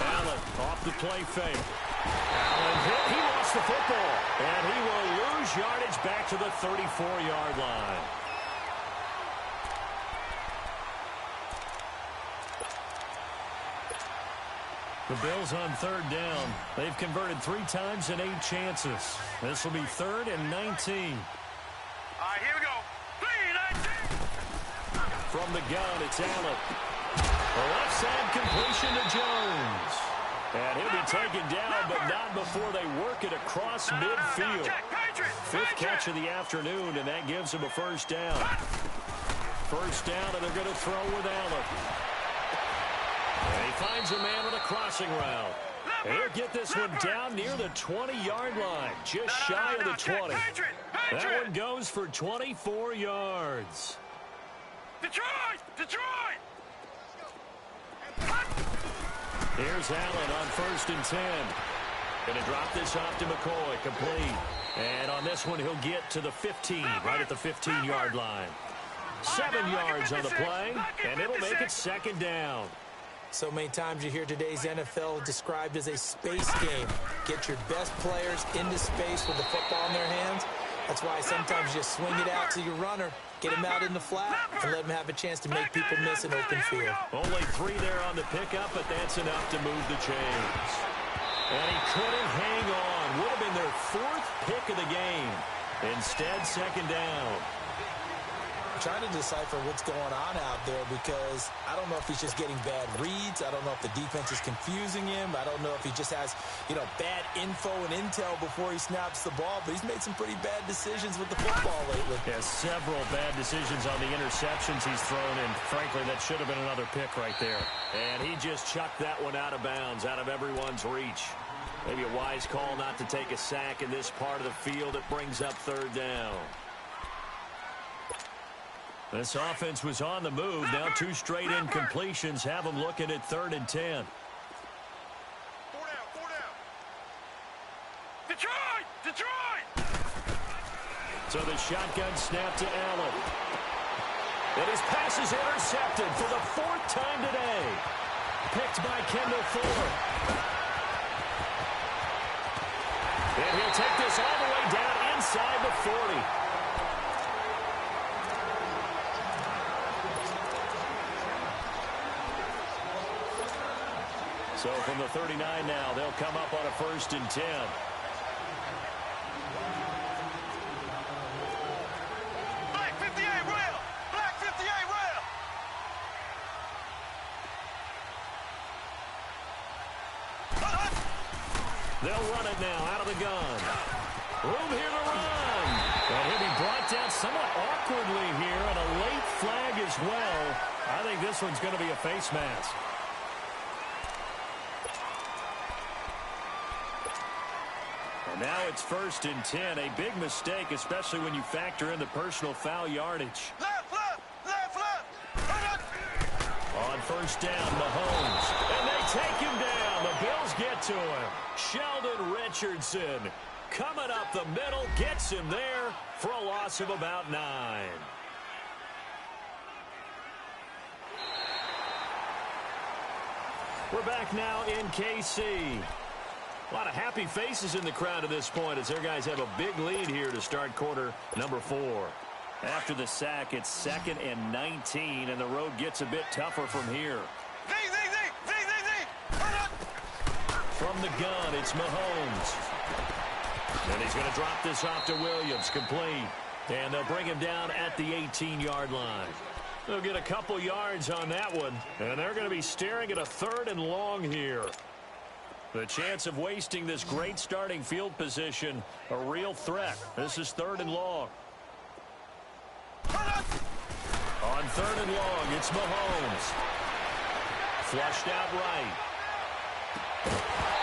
S3: Allen off the play fake. Allen hit. He lost the football, and he will lose yardage back to the 34-yard line. The Bills on 3rd down. They've converted 3 times in 8 chances. This will be 3rd and 19.
S4: All right, here we go. 3-19.
S3: From the gun, it's Allen. The left side completion to Jones. And he'll be taken down, but not before they work it across midfield. 5th catch of the afternoon, and that gives him a first down. First down, and they're going to throw with Allen. And he finds a man with a crossing route. And he'll get this one down near the 20-yard line, just shy of the 20. That one goes for 24 yards.
S4: Detroit! Detroit!
S3: Here's Allen on 1st and 10. Going to drop this off to McCoy, complete. And on this one, he'll get to the 15, right at the 15-yard line. 7 yards on the play, and it'll make it 2nd down.
S5: So many times you hear today's NFL described as a space game. Get your best players into space with the football in their hands, That's why sometimes you just swing it out to your runner, get him out in the flat, and let him have a chance to make people miss an open field.
S3: Only 3 there on the pickup, but that's enough to move the chains. And he couldn't hang on. Would have been their 4th pick of the game. Instead, 2nd down.
S5: Trying to decipher what's going on out there because I don't know if he's just getting bad reads. I don't know if the defense is confusing him. I don't know if he just has, bad info and intel before he snaps the ball. But he's made some pretty bad decisions with the football lately.
S3: Yeah, several bad decisions on the interceptions he's thrown, and frankly, that should have been another pick right there. And he just chucked that one out of bounds, out of everyone's reach. Maybe a wise call not to take a sack in this part of the field. It brings up 3rd down. This offense was on the move. Now 2 straight incompletions have them looking at 3rd and 10.
S4: 4 down. Detroit!
S3: So the shotgun snap to Allen. And his pass is intercepted for the 4th time today. Picked by Kendall Fuller. And he'll take this all the way down inside the 40. So from the 39 now, they'll come up on a 1st and 10.
S4: Black 58 rail! Black 58 rail!
S3: They'll run it now out of the gun. Room here to run. And he'll be brought down somewhat awkwardly here, and a late flag as well. I think this one's going to be a face mask. And now it's 1st and 10. A big mistake, especially when you factor in the personal foul yardage.
S4: Left!
S3: On 1st down, Mahomes. And they take him down. The Bills get to him. Sheldon Richardson coming up the middle, gets him there for a loss of about 9. We're back now in KC. A lot of happy faces in the crowd at this point as their guys have a big lead here to start quarter number 4. After the sack, it's 2nd and 19, and the road gets a bit tougher from here. From the gun, it's Mahomes. And he's going to drop this off to Williams, complete. And they'll bring him down at the 18-yard line. They'll get a couple yards on that one, and they're going to be staring at a 3rd and long here. The chance of wasting this great starting field position, a real threat. This is 3rd and long. On 3rd and long, it's Mahomes. Flushed out right.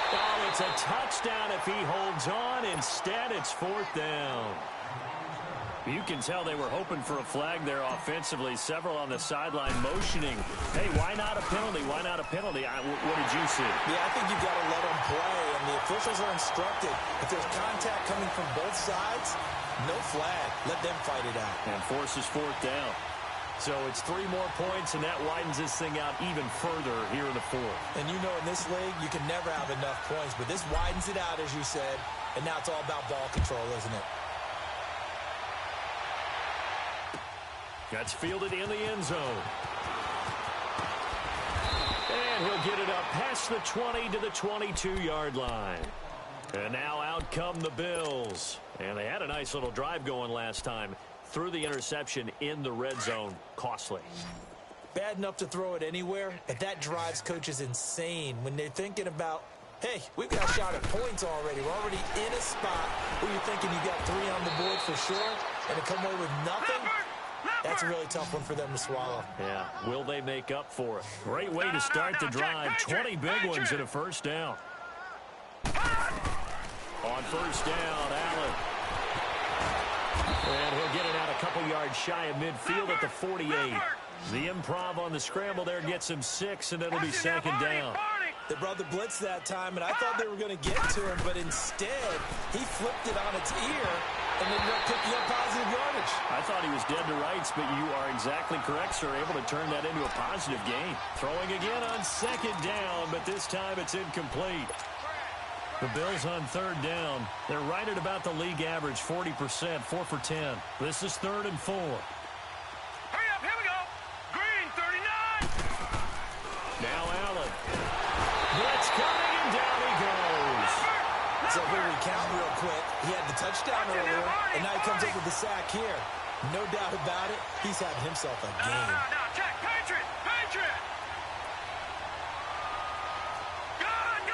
S3: Oh, it's a touchdown if he holds on. Instead, it's 4th down. You can tell they were hoping for a flag there offensively. Several on the sideline motioning. Hey, why not a penalty? Why not a penalty? What did you see?
S5: Yeah, I think you've got to let them play, and the officials are instructed. If there's contact coming from both sides, no flag. Let them fight it out.
S3: And forces 4th down. So it's 3 more points, and that widens this thing out even further here in the 4th.
S5: And you know in this league, you can never have enough points, but this widens it out, as you said, and now it's all about ball control, isn't it?
S3: That's fielded in the end zone. And he'll get it up past the 20 to the 22-yard line. And now out come the Bills. And they had a nice little drive going last time. Threw the interception in the red zone. Costly.
S5: Bad enough to throw it anywhere, but that drives coaches insane when they're thinking about, hey, we've got a shot at points already. We're already in a spot where you're thinking you got 3 on the board for sure, and to come away with nothing, that's a really tough one for them to swallow.
S3: Yeah, will they make up for it? Great way to start the drive. 20 big ones and a 1st down. On 1st down, Allen. And he'll get it out a couple yards shy of midfield at the 48. The improv on the scramble there gets him 6, and it'll be 2nd down.
S5: They brought the blitz that time, and I thought they were going to get to him, but instead, he flipped it on its ear and ended up picking up positive yardage.
S3: I thought he was dead to rights, but you are exactly correct, sir. Able to turn that into a positive gain. Throwing again on 2nd down, but this time it's incomplete. The Bills on third down. They're right at about the league average, 40%, 4 for 10. This is 3rd and 4.
S4: Hurry up, here we go. Green, 39.
S3: Now Allen. Blitz coming, and down he goes.
S5: So here we count real quick. He had the touchdown earlier, and now he comes up with the sack here. No doubt about it, he's having himself a game.
S4: No, check. Patriot. Gun.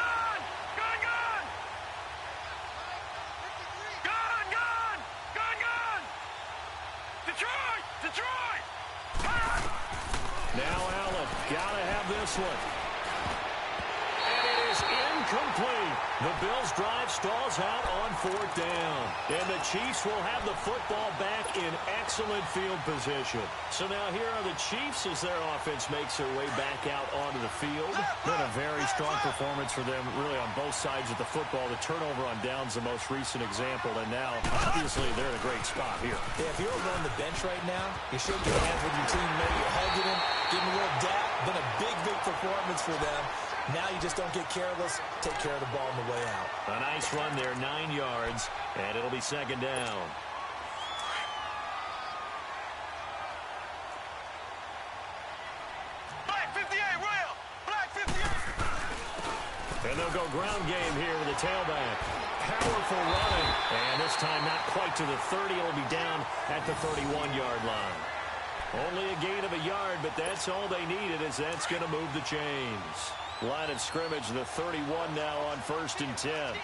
S4: Detroit.
S3: Now Allen, gotta have this one. And it is incomplete. The Bills' drive stalls out on 4th down. And the Chiefs will have the football back in excellent field position. So now here are the Chiefs as their offense makes their way back out onto the field. Been a very strong performance for them, really on both sides of the football. The turnover on downs the most recent example, and now, obviously, they're in a great spot here.
S5: Yeah, if you're over on the bench right now, you shake your hands with your teammate, you're hugging him, giving him a little dap. Been a big performance for them. Now you just don't get careless. Take care of the ball on the way out.
S3: A nice run there, 9 yards, and it'll be 2nd down.
S4: Black 58, Royal. Black 58.
S3: And they'll go ground game here with a tailback. Powerful running, and this time not quite to the 30. It'll be down at the 31-yard line. Only a gain of a yard, but that's all they needed, as that's going to move the chains. Line of scrimmage, the 31 now on 1st and 10.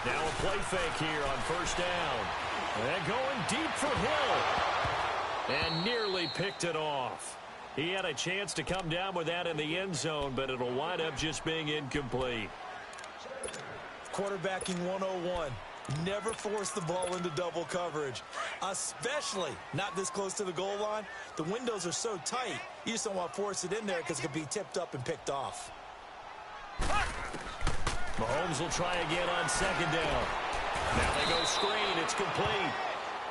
S3: Now a play fake here on 1st down. And going deep for Hill. And nearly picked it off. He had a chance to come down with that in the end zone, but it'll wind up just being incomplete.
S5: Quarterbacking 101. Never force the ball into double coverage, especially not this close to the goal line. The windows are so tight, you just don't want to force it in there because it could be tipped up and picked off.
S3: Mahomes will try again on 2nd down. Now they go screen. It's complete.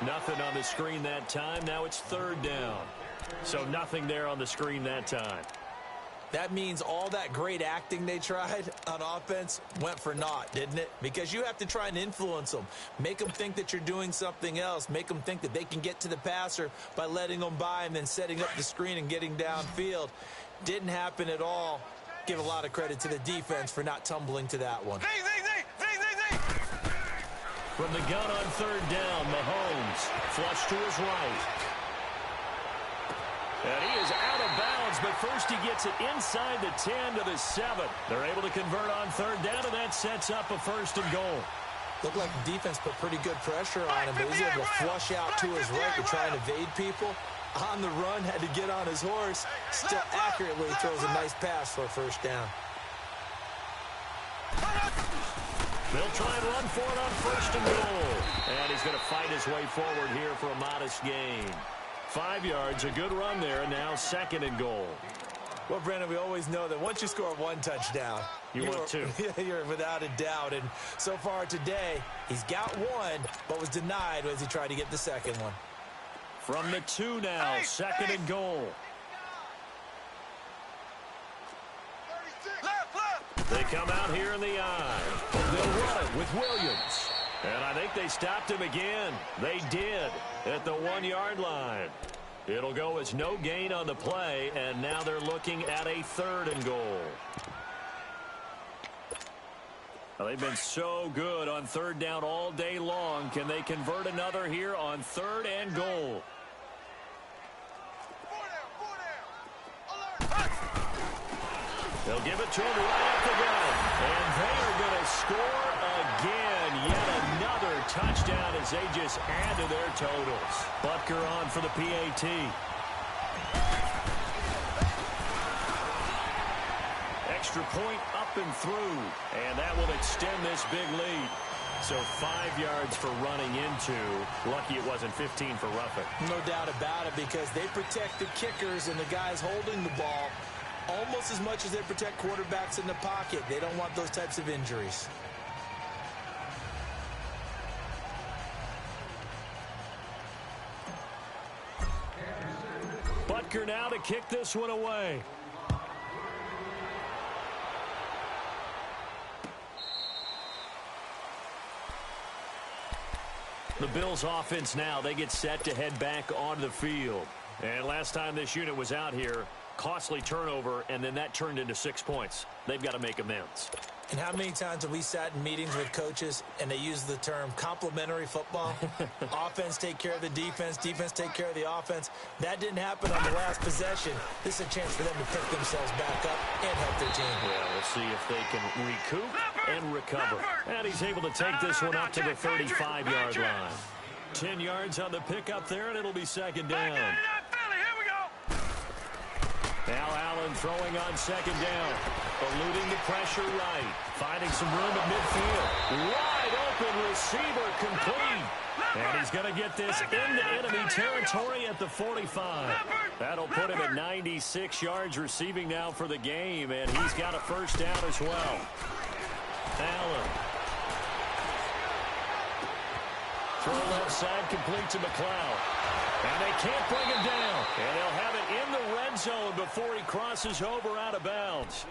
S3: Nothing on the screen that time. Now it's 3rd down. So nothing there on the screen that time.
S5: That means all that great acting they tried on offense went for naught, didn't it? Because you have to try and influence them. Make them think that you're doing something else. Make them think that they can get to the passer by letting them by and then setting up the screen and getting downfield. Didn't happen at all. Give a lot of credit to the defense for not tumbling to that one.
S3: From the gun on 3rd down, Mahomes flush to his right. And he is out of bounds, but first he gets it inside the 10 to the 7. They're able to convert on 3rd down, and that sets up a 1st and goal.
S5: Looked like the defense put pretty good pressure on him, but he was able to flush out to his right to try and evade people. On the run, had to get on his horse. Still accurately throws a nice pass for a 1st down.
S3: They'll try and run for it on 1st and goal. And he's going to fight his way forward here for a modest gain. 5 yards, a good run there, and now 2nd and goal.
S5: Well, Brandon, we always know that once you score 1 touchdown,
S3: you're 2.
S5: You're without a doubt. And so far today, he's got 1, but was denied as he tried to get the 2nd one.
S3: From the 2 now, 2nd and goal. They come out here in the eye. They'll run it with Williams. And I think they stopped him again. They did at the 1-yard line. It'll go as no gain on the play, and now they're looking at a 3rd and goal. Well, they've been so good on 3rd down all day long. Can they convert another here on 3rd and goal? They'll give it to him right up the gut. And they are going to score again. Yet another touchdown as they just add to their totals. Butker on for the PAT. Extra point up and through. And that will extend this big lead. So 5 yards for running into. Lucky it wasn't 15 for roughing.
S5: No doubt about it, because they protect the kickers and the guys holding the ball almost as much as they protect quarterbacks in the pocket. They don't want those types of injuries.
S3: kicker now to kick this one away. The Bills offense now, they get set to head back onto the field. And last time this unit was out here, costly turnover, and then that turned into 6 points. They've got to make amends.
S5: And how many times have we sat in meetings with coaches and they use the term complementary football? Offense take care of the defense, defense take care of the offense. That didn't happen on the last possession. This is a chance for them to pick themselves back up and help their team.
S3: Well, we'll see if they can recoup and recover. And he's able to take this one up to the 35-yard line. 10 yards on the pickup there, and it'll be second down. Now Allen throwing on second down. Eluding the pressure right. Finding some room at midfield. Wide open receiver complete. And he's going to get this into enemy territory at the 45. That'll put him at 96 yards receiving now for the game. And he's got a first down as well. Allen. Throw left side complete to McLeod. And they can't bring him down. And they'll have it in the red zone before he crosses over out of bounds.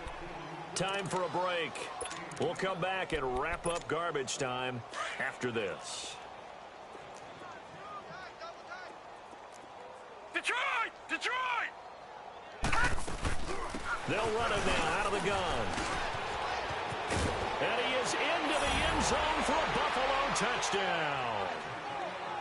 S3: Time for a break. We'll come back and wrap up garbage time after this.
S4: Detroit! Detroit!
S3: They'll run him now out of the gun. And he is into the end zone for a Buffalo touchdown.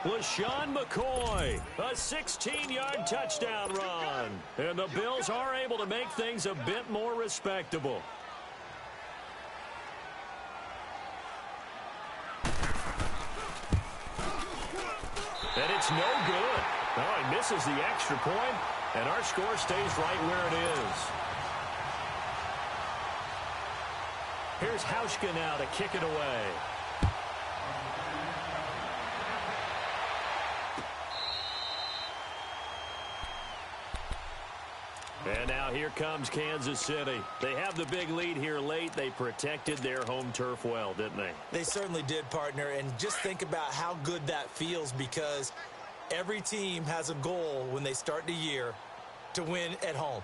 S3: LaShawn McCoy, a 16-yard touchdown run. And the Bills are able to make things a bit more respectable. And it's no good. Oh, he misses the extra point, and our score stays right where it is. Here's Hauschka now to kick it away. And now here comes Kansas City. They have the big lead here late. They protected their home turf well, didn't they?
S5: They certainly did, partner. And just think about how good that feels, because every team has a goal when they start the year to win at home.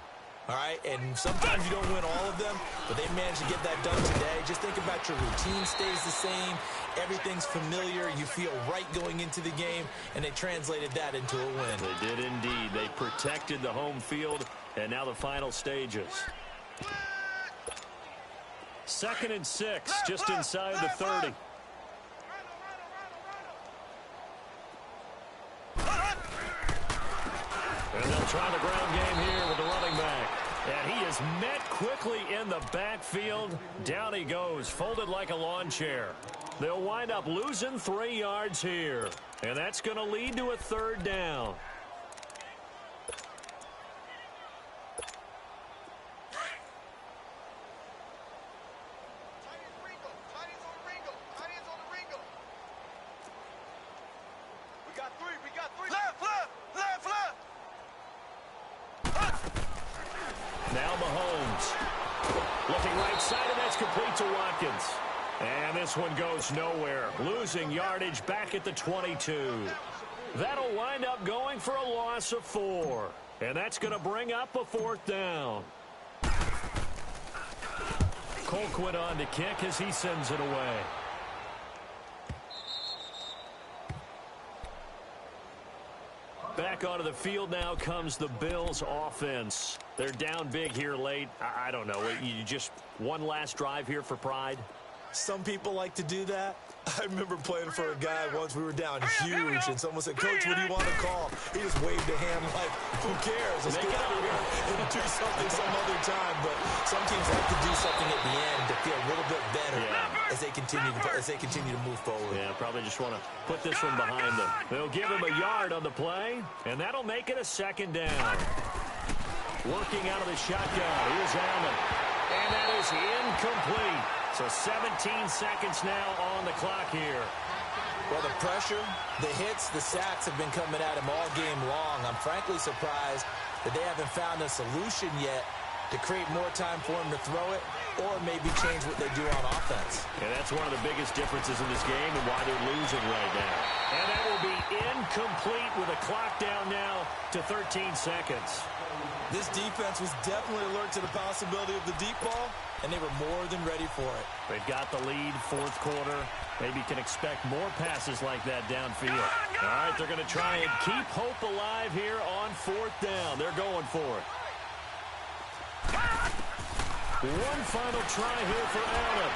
S5: All right? And sometimes you don't win all of them, but they managed to get that done today. Just think about your routine stays the same. Everything's familiar. You feel right going into the game, and they translated that into a win.
S3: They did indeed. They protected the home field, and now the final stages. 2nd and 6, just inside the 30. And they'll try the ground game here with the running back. And he is met quickly in the backfield. Down he goes, folded like a lawn chair. They'll wind up losing 3 yards here. And that's going to lead to a 3rd down. Now Mahomes. Looking right side, and that's complete to Watkins. And this one goes nowhere. Losing yardage back at the 22. That'll wind up going for a loss of 4. And that's going to bring up a 4th down. Colquitt on to kick as he sends it away. Back onto the field now comes the Bills offense. They're down big here late. I don't know. You just one last drive here for pride?
S5: Some people like to do that. I remember playing for a guy once. We were down huge, and someone said, "Coach, what do you want to call?" He just waved a hand like, "Who cares? Let's get out of here and do something some other time." But some teams like to do something at the end to feel a little bit better as they continue to move forward.
S3: Yeah, probably just want to put this one behind them. They'll give him a yard on the play, and that'll make it a 2nd down. Working out of the shotgun. Here's Allen. And that is incomplete. So 17 seconds now on the clock here.
S5: Well, the pressure, the hits, the sacks have been coming at him all game long. I'm frankly surprised that they haven't found a solution yet to create more time for him to throw it or maybe change what they do on offense.
S3: And that's one of the biggest differences in this game and why they're losing right now. And that will be incomplete with a clock down now to 13 seconds.
S5: This defense was definitely alert to the possibility of the deep ball, and they were more than ready for it.
S3: They've got the lead, fourth quarter. Maybe can expect more passes like that downfield. All right, they're going to try and keep hope alive here on fourth down. They're going for it. One final try here for Allen.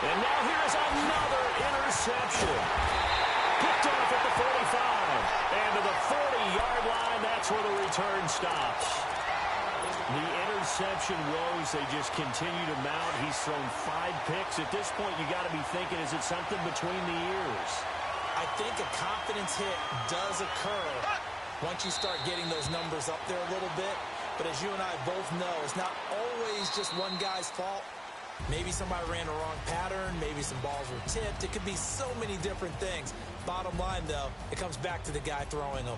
S3: And now here's another interception. Picked off at the 45. And to the 40-yard line, that's where the return stops. The interception woes, they just continue to mount. He's thrown 5 picks. At this point, you got to be thinking, is it something between the ears?
S5: I think a confidence hit does occur once you start getting those numbers up there a little bit. But as you and I both know, it's not always just one guy's fault. Maybe somebody ran a wrong pattern. Maybe some balls were tipped. It could be so many different things. Bottom line, though, it comes back to the guy throwing them.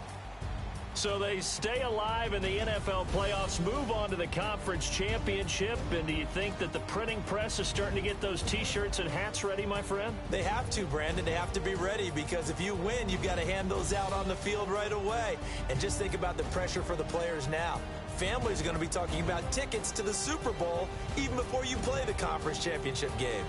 S3: So they stay alive in the NFL playoffs, move on to the conference championship. And do you think that the printing press is starting to get those T-shirts and hats ready, my friend?
S5: They have to, Brandon. They have to be ready because if you win, you've got to hand those out on the field right away. And just think about the pressure for the players now. Families are going to be talking about tickets to the Super Bowl even before you play the conference championship game.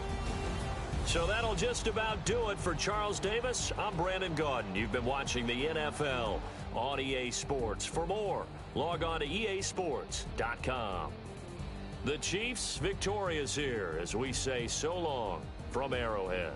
S3: So that'll just about do it for Charles Davis. I'm Brandon Gaudin. You've been watching the NFL on EA Sports. For more, log on to easports.com. The Chiefs victorious here as we say so long from Arrowhead.